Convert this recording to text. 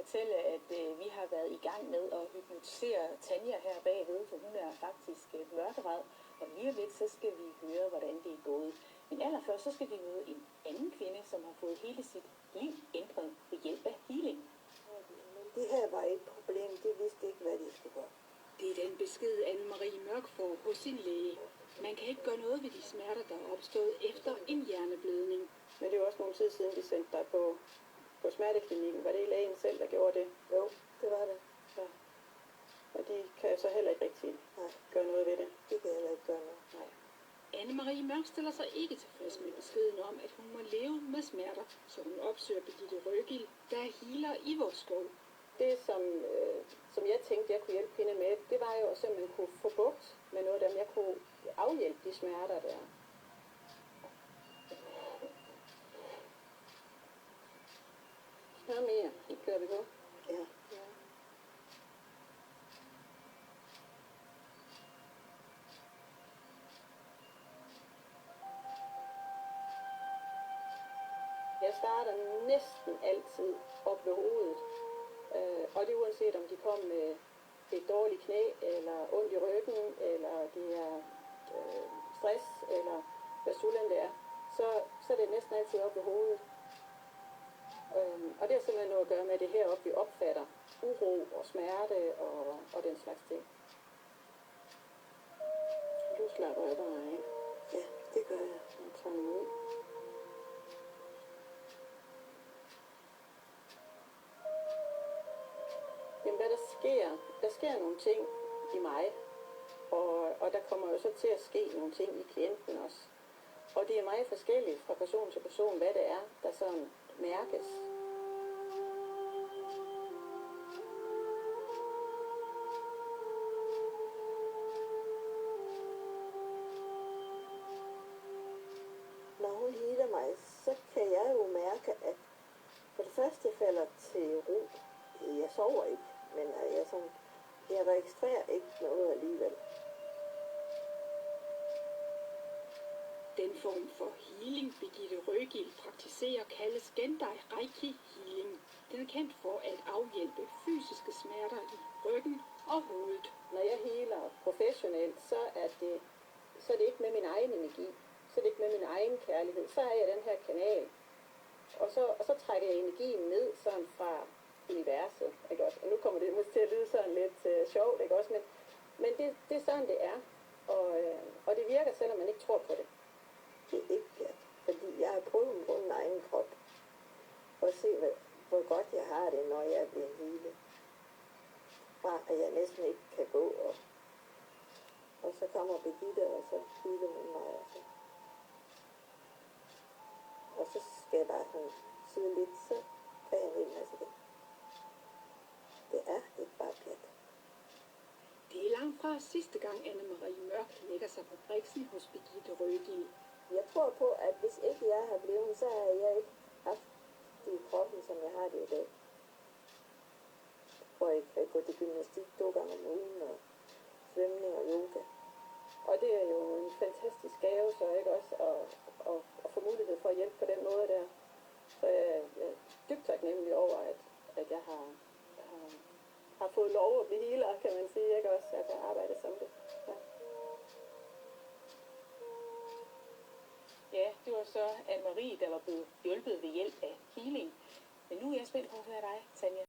fortælle, at vi har været i gang med at hypnotisere Tanja her bagved, for hun er faktisk mørkeret. Og lige om lidt, så skal vi høre, hvordan det er gået. Men allerførst, så skal vi møde en anden kvinde, som har fået hele sit liv ændret ved hjælp af healing. Det her var et problem. De vidste ikke, hvad de skulle gøre. Det er den besked, Anne-Marie Mørk får hos sin læge. Man kan ikke gøre noget ved de smerter, der er opstået efter en hjerneblødning. Men det var også nogle tid siden, de sendte dig på smerteklinikken. Var det lægen selv, der gjorde det? Jo, det var det. Ja. Og de kan så heller ikke rigtig gøre noget ved det. De kan heller ikke gøre noget. Nej. Anne-Marie Mørk stiller sig ikke tilfreds med beskeden om, at hun må leve med smerter, så hun opsøger Birgitte Røgild, der er healer i vores skov. Det, som jeg tænkte, jeg kunne hjælpe hende med, det var jo at simpelthen kunne få bugt med noget af dem. Jeg kunne afhjælpe de smerter der. Smør mere. Nu kører vi på. Ja. Jeg starter næsten altid op ved hovedet. Og det er uanset om de kommer med et dårligt knæ, eller ondt i ryggen, eller det er stress, eller hvad sulen det er, så er det næsten altid op ved hovedet. Og det har simpelthen noget at gøre med, at det heroppe, vi opfatter uro og smerte og den slags ting. Du slapper af dig af. Ja, det gør jeg. Jeg tager den ud. Jamen hvad der sker nogle ting i mig, og der kommer jo så til at ske nogle ting i klienten også. Og det er meget forskelligt fra person til person, hvad det er, der sådan mærkes. Når hun healer mig, så kan jeg jo mærke, at for det første falder til ro. Jeg sover ikke, men jeg registrerer ikke noget alligevel. Den form for healing, Birgitte Røgild praktiserer, kaldes Gendai Reiki Healing. Den er kendt for at afhjælpe fysiske smerter i ryggen og hovedet. Når jeg healer professionelt, så er det ikke med min egen energi. Så er det ikke med min egen kærlighed. Så er jeg den her kanal. Og så trækker jeg energien ned sådan fra universet. Ikke også? Og nu kommer det måske til at lyde sådan lidt sjovt, ikke også? Men det er sådan, det er. Og det virker, selvom man ikke tror på det. Det er ikke pjat, fordi jeg har prøvet at bruge min egen krop. Og se, hvor godt jeg har det, når jeg bliver healet. Fra at jeg næsten ikke kan gå. Og så kommer Birgitte, og så healer hun mig. Og så skal jeg bare sådan sidde lidt, så kan jeg en hel masse det. Det er ikke bare pjat. Det er langt fra sidste gang, Anne-Marie Mørk lægger sig på briksen hos Birgitte Røgild. Jeg tror på, at hvis ikke jeg har blevet, så har jeg ikke haft det i kroppen, som jeg har det i dag. Hvor jeg kan gå til gymnastik 2 gange om ugen, og svømning og yoga. Og det er jo en fantastisk gave, så ikke også at få mulighed for at hjælpe på den måde der. Så jeg er dybt taknemmelig over, at jeg har fået lov at blive healer, kan man sige, ikke også, at jeg arbejder som det. Ja. Ja, det var så Anne-Marie, der var blevet hjulpet ved hjælp af healing. Men nu er jeg spændt på at høre dig, Tanja.